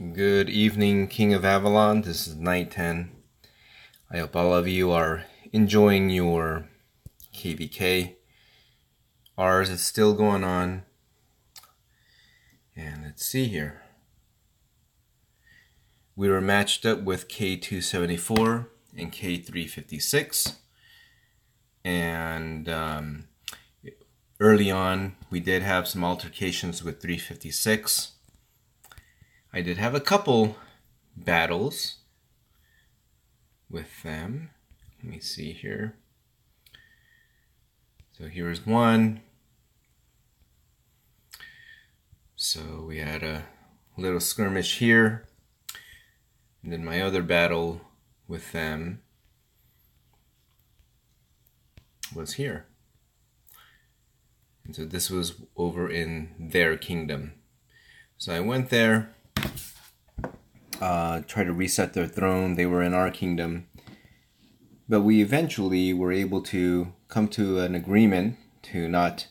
Good evening, King of Avalon. This is night 10. I hope all of you are enjoying your KVK. Ours is still going on. And let's see here. We were matched up with K274 and K356. And early on, we did have some altercations with 356. I did have a couple battles with them. Let me see here. So here's one. So we had a little skirmish here. And then my other battle with them was here. And so this was over in their kingdom. So I went there. Try to reset their throne. They were in our kingdom. But we eventually were able to come to an agreement to not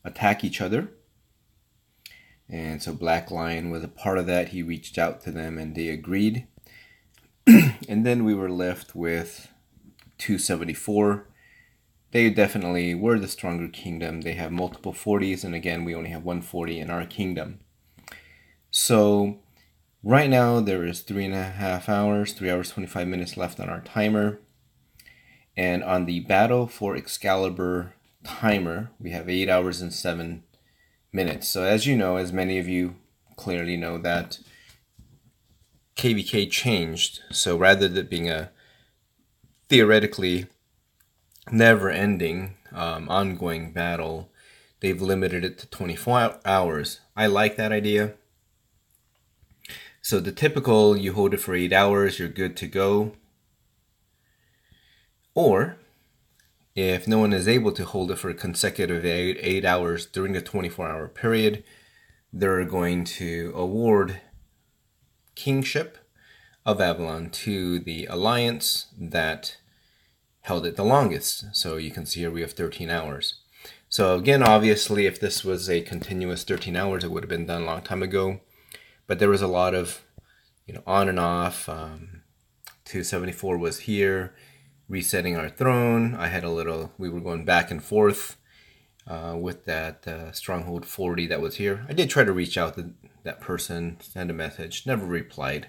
attack each other. And so Black Lion was a part of that. He reached out to them and they agreed. And then we were left with 274. They definitely were the stronger kingdom. They have multiple 40s. And again, we only have 140 in our kingdom. So right now, there is 3.5 hours, 3 hours, 25 minutes left on our timer. And on the Battle for Excalibur timer, we have 8 hours and 7 minutes. So as you know, as many of you clearly know, that KVK changed. So rather than being a theoretically never-ending, ongoing battle, they've limited it to 24 hours. I like that idea. So the typical, you hold it for 8 hours, you're good to go. Or, if no one is able to hold it for a consecutive 8 hours during the 24-hour period, they're going to award kingship of Avalon to the alliance that held it the longest. So you can see here we have 13 hours. So again, obviously, if this was a continuous 13 hours, it would have been done a long time ago. But there was a lot of, on and off. 274 was here, resetting our throne. I had we were going back and forth with that Stronghold 40 that was here. I did try to reach out to that person, send a message, never replied.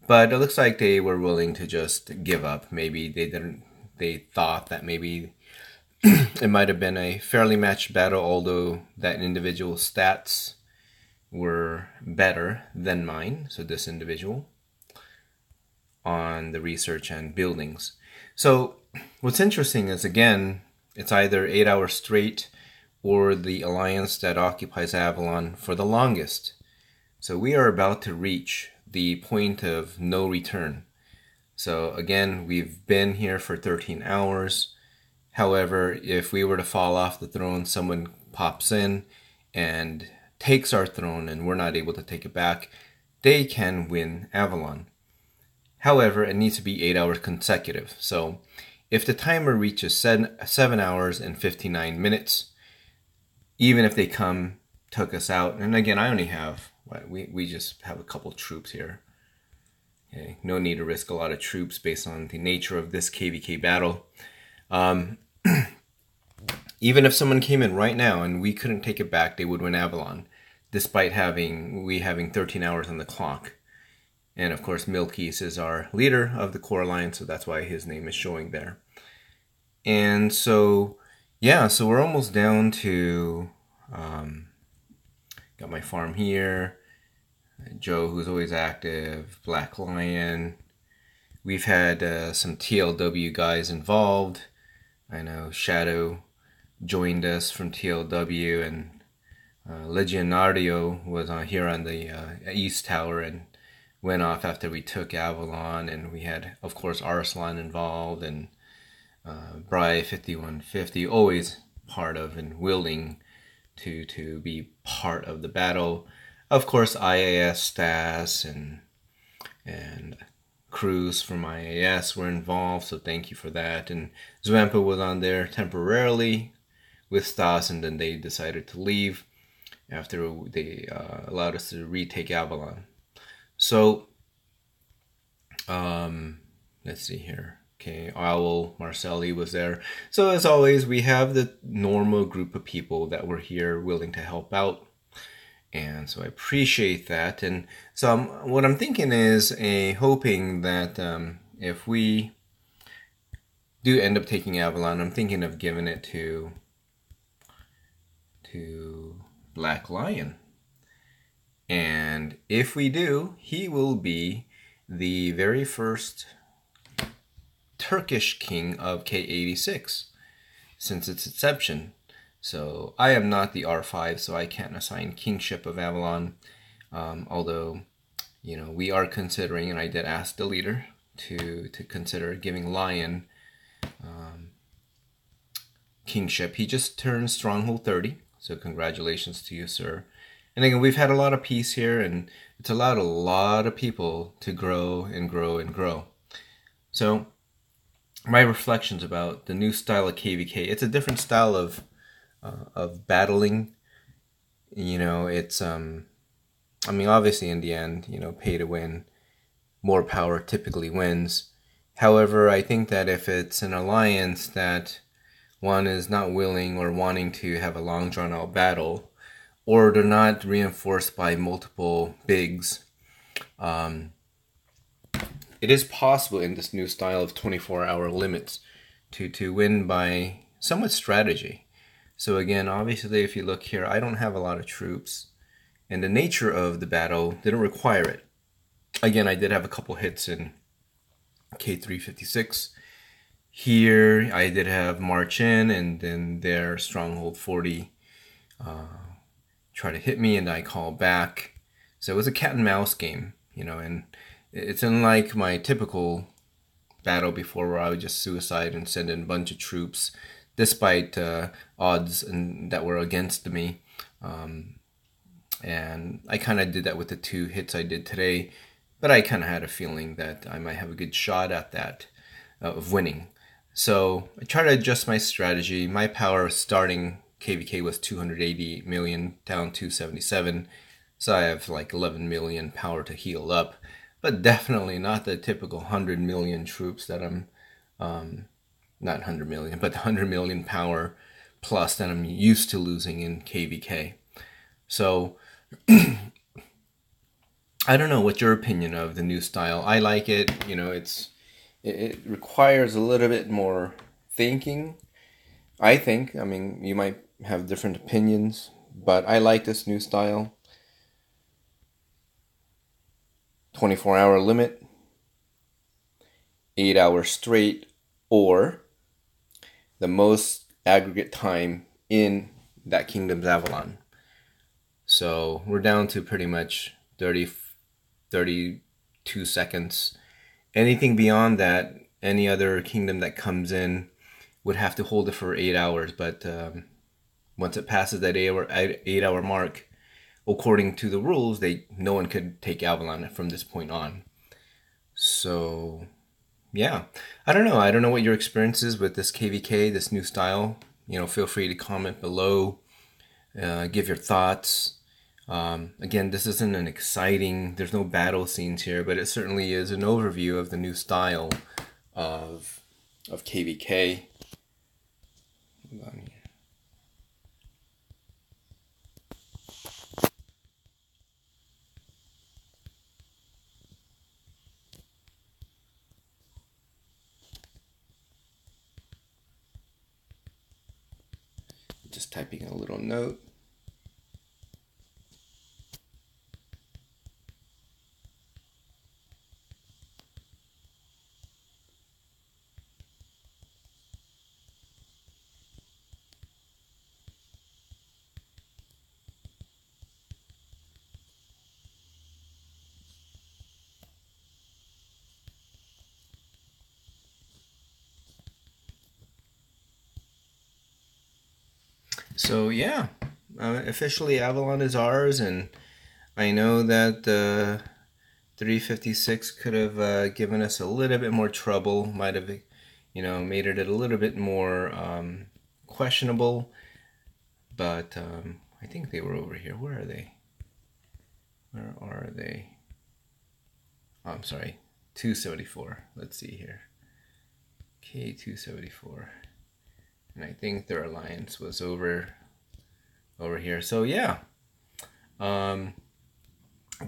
But it looks like they were willing to just give up. Maybe they thought that maybe it might have been a fairly matched battle, although that individual's stats were better than mine, so this individual, on the research and buildings. So what's interesting is, again, it's either 8 hours straight or the alliance that occupies Avalon for the longest. So we are about to reach the point of no return. So again, we've been here for 13 hours. However, if we were to fall off the throne, someone pops in and takes our throne and we're not able to take it back, they can win Avalon. However, it needs to be 8 hours consecutive. So if the timer reaches 7 hours and 59 minutes, even if they took us out, and again, I only have, we just have a couple troops here. Okay, no need to risk a lot of troops based on the nature of this KVK battle. Even if someone came in right now and we couldn't take it back, they would win Avalon, despite having 13 hours on the clock. And of course, Milkis is our leader of the core alliance, so that's why his name is showing there. And so, yeah, so we're almost down to, got my farm here, Joe, who's always active, Black Lion. We've had some TLW guys involved. I know Shadow joined us from TLW, and Legionario was here on the East Tower and went off after we took Avalon. And we had, of course, Arslan involved, and Bry 5150, always part of and willing to be part of the battle. Of course, IAS, Stas, and Cruz from IAS were involved, so thank you for that. And Zwampa was on there temporarily with Stas, and then they decided to leave after they allowed us to retake Avalon. So, let's see here. Okay, Owl Marcelli was there. So as always, we have the normal group of people that were here willing to help out. And so I appreciate that. And so what I'm thinking is hoping that if we do end up taking Avalon, I'm thinking of giving it to Black Lion. And if we do, he will be the very first Turkish king of K86 since its inception. So I am not the R5, so I can't assign kingship of Avalon. Although, you know, we are considering, and I did ask the leader to consider giving Lion kingship. He just turned Stronghold 30, so congratulations to you, sir. And again, we've had a lot of peace here, and it's allowed a lot of people to grow and grow and grow. So, my reflections about the new style of KVK. It's a different style of battling. You know, it's I mean, obviously in the end, you know, pay to win, more power typically wins. However, I think that if it's an alliance that one is not willing or wanting to have a long drawn out battle, or they're not reinforced by multiple bigs, it is possible in this new style of 24-hour limits to win by somewhat strategy. So again, obviously if you look here, I don't have a lot of troops, and the nature of the battle didn't require it. Again, I did have a couple hits in K356. Here, I did have March in, and then their Stronghold 40 try to hit me, and I call back. So it was a cat and mouse game, you know, and it's unlike my typical battle before where I would just suicide and send in a bunch of troops, despite odds that were against me. And I kind of did that with the 2 hits I did today, but I kind of had a feeling that I might have a good shot at that, of winning. So I try to adjust my strategy. My power starting KVK was 280 million, down 277. So I have like 11 million power to heal up, but definitely not the typical 100 million troops that I'm, not 100 million, but 100 million power plus that I'm used to losing in KVK. So I don't know what's your opinion of the new style. I like it. You know, it requires a little bit more thinking, I think. I mean, you might have different opinions, but I like this new style. 24-hour limit, 8 hours straight, or the most aggregate time in that kingdom's Avalon. So we're down to pretty much 32 seconds. Anything beyond that, any other kingdom that comes in would have to hold it for 8 hours. But once it passes that 8 hour mark, according to the rules, no one could take Avalon from this point on. So yeah, I don't know. I don't know what your experience is with this KVK, this new style. You know, feel free to comment below, give your thoughts. Again, this isn't an exciting, there's no battle scenes here, but it certainly is an overview of the new style of KVK. Hold on here. Just typing a little note. So yeah, officially Avalon is ours, and I know that 356 could have given us a little bit more trouble, might have, you know, made it a little bit more questionable, but I think they were over here. Where are they? Where are they? I'm sorry, 274. Let's see here. K274. And I think their alliance was over here. So yeah.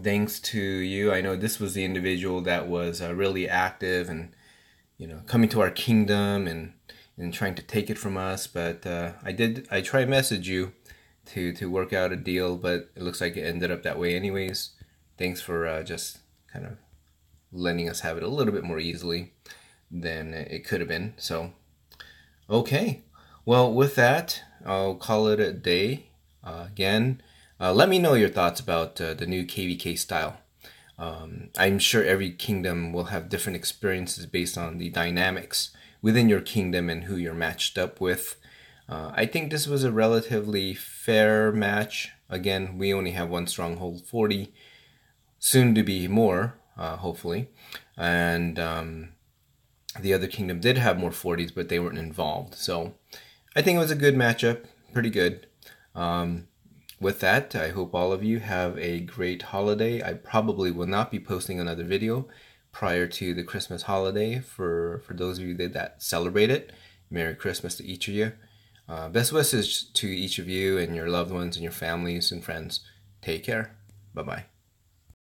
Thanks to you. I know this was the individual that was really active and, you know, coming to our kingdom and trying to take it from us. But I tried to message you to work out a deal, but it looks like it ended up that way anyways. Thanks for just kind of letting us have it a little bit more easily than it could have been. So, okay. Well, with that, I'll call it a day. Again, let me know your thoughts about the new KVK style. I'm sure every kingdom will have different experiences based on the dynamics within your kingdom and who you're matched up with. I think this was a relatively fair match. Again, we only have one stronghold 40, soon to be more, hopefully. And the other kingdom did have more 40s, but they weren't involved. So I think it was a good matchup, pretty good. With that, I hope all of you have a great holiday. I probably will not be posting another video prior to the Christmas holiday for those of you that celebrate it. Merry Christmas to each of you. Best wishes to each of you and your loved ones and your families and friends. Take care. Bye-bye.